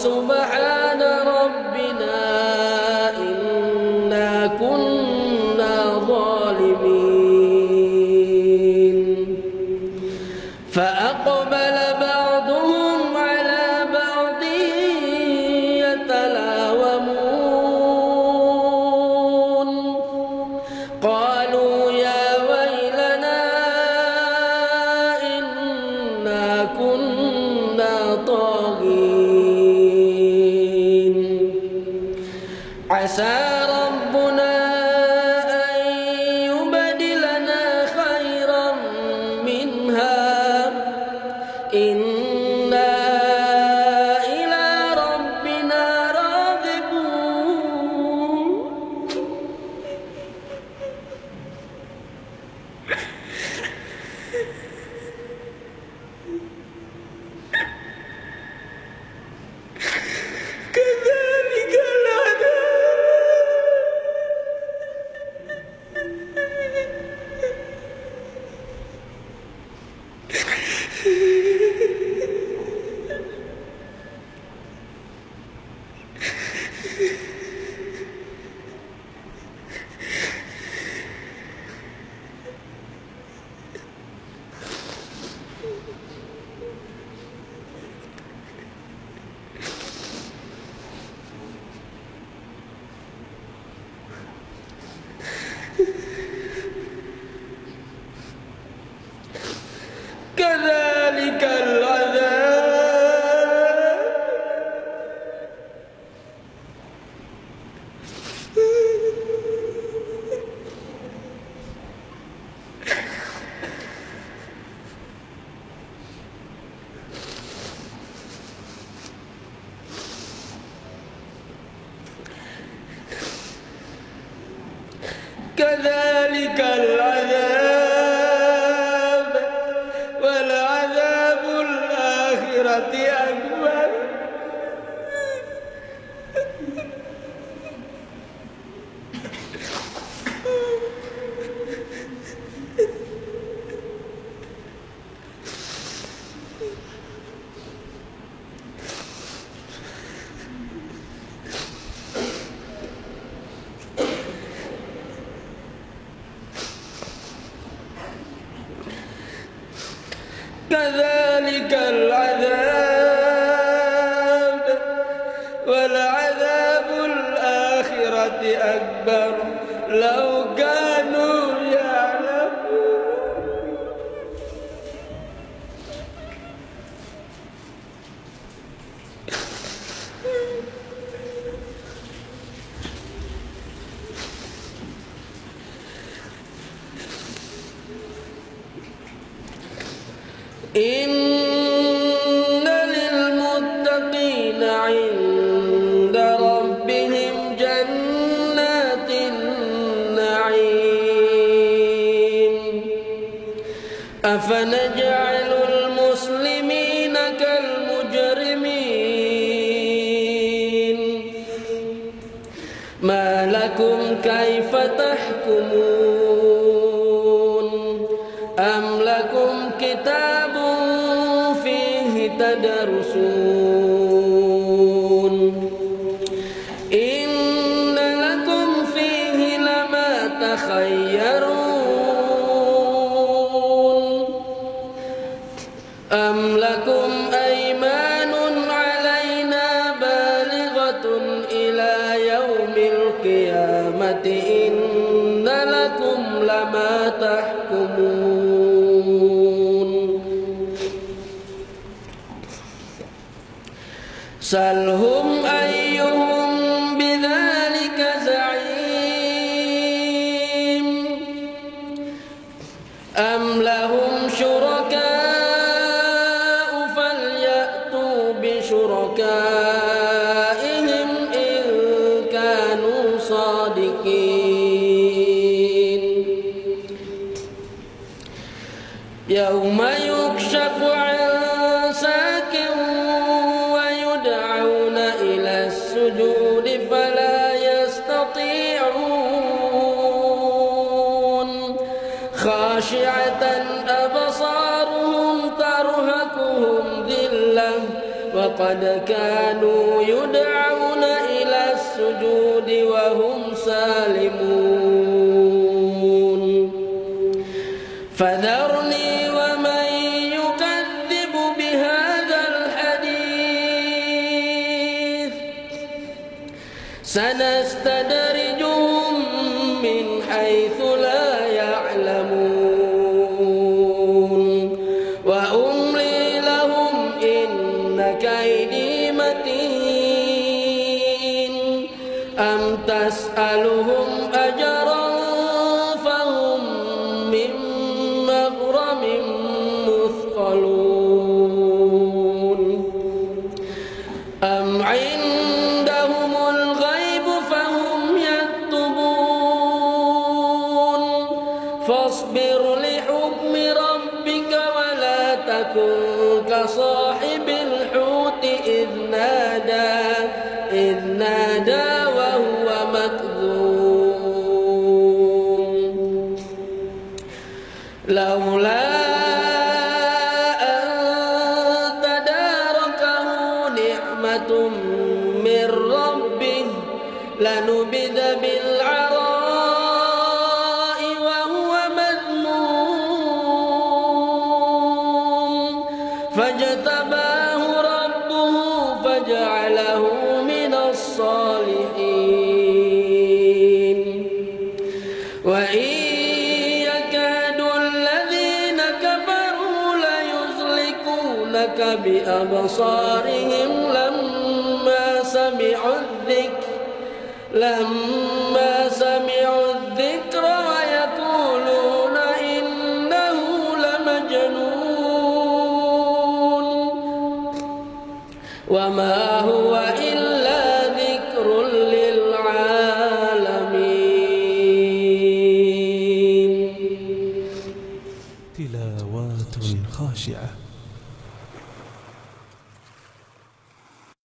سبحان ربنا إنا كنا ظالمين فأقبل بعضهم على بعض يتلاومون قالوا يا ويلنا إنا كنا طاغين عسى ربنا أن يبدلنا خيرا منها إنا إلى ربنا راغبون كذلك كذلك العذاب كذلك العذاب ولعذاب الآخرة أكبر كذلك العذاب ولعذاب الآخرة أكبر لو كانوا يعلمون إن للمتقين عند ربهم جنات النعيم أفنجعل المسلمين كالمجرمين ما لكم كيف تحكمون أم لكم كتاب فيه تدرسون إن لكم فيه لما تخيرون أم لكم أيمان علينا بالغة إلى يوم القيامة إن لكم لما تحكمون سلهم أيهم بذلك زعيم أم لهم شركاء فليأتوا بشركائهم إن كانوا صادقين يوم يكشف عن ساق ويدعون إلى السجود فلا يستطيعون خاشعة أبصارهم ترهقهم ذلة وقد كانوا يدعون إلى السجود وهم سالمون فذرني ومن يكذب بهذا الحديث سنستدرجهم من حيث لا يعلمون وأملي لهم إن كيدي متين أم تسألهم أجرا فهم من مغرم مثقلون أم عندهم الغيب فهم يكتبون فاصبر لحكم ربك ولا تكن كصاحب الحوت إذ نادى وهو مكذوم لولا أن تداركه نعمة من ربه لنبذ بالعراء وهو مذموم فاجتباه ربه فجعله من الصالحين وإن يكاد الذين كفروا ليزلقونك بأبصارهم لما سمعوا الذكر ويقولون إنه لمجنون وما هو إلا ذكر للعالمين. تلاوات خاشعة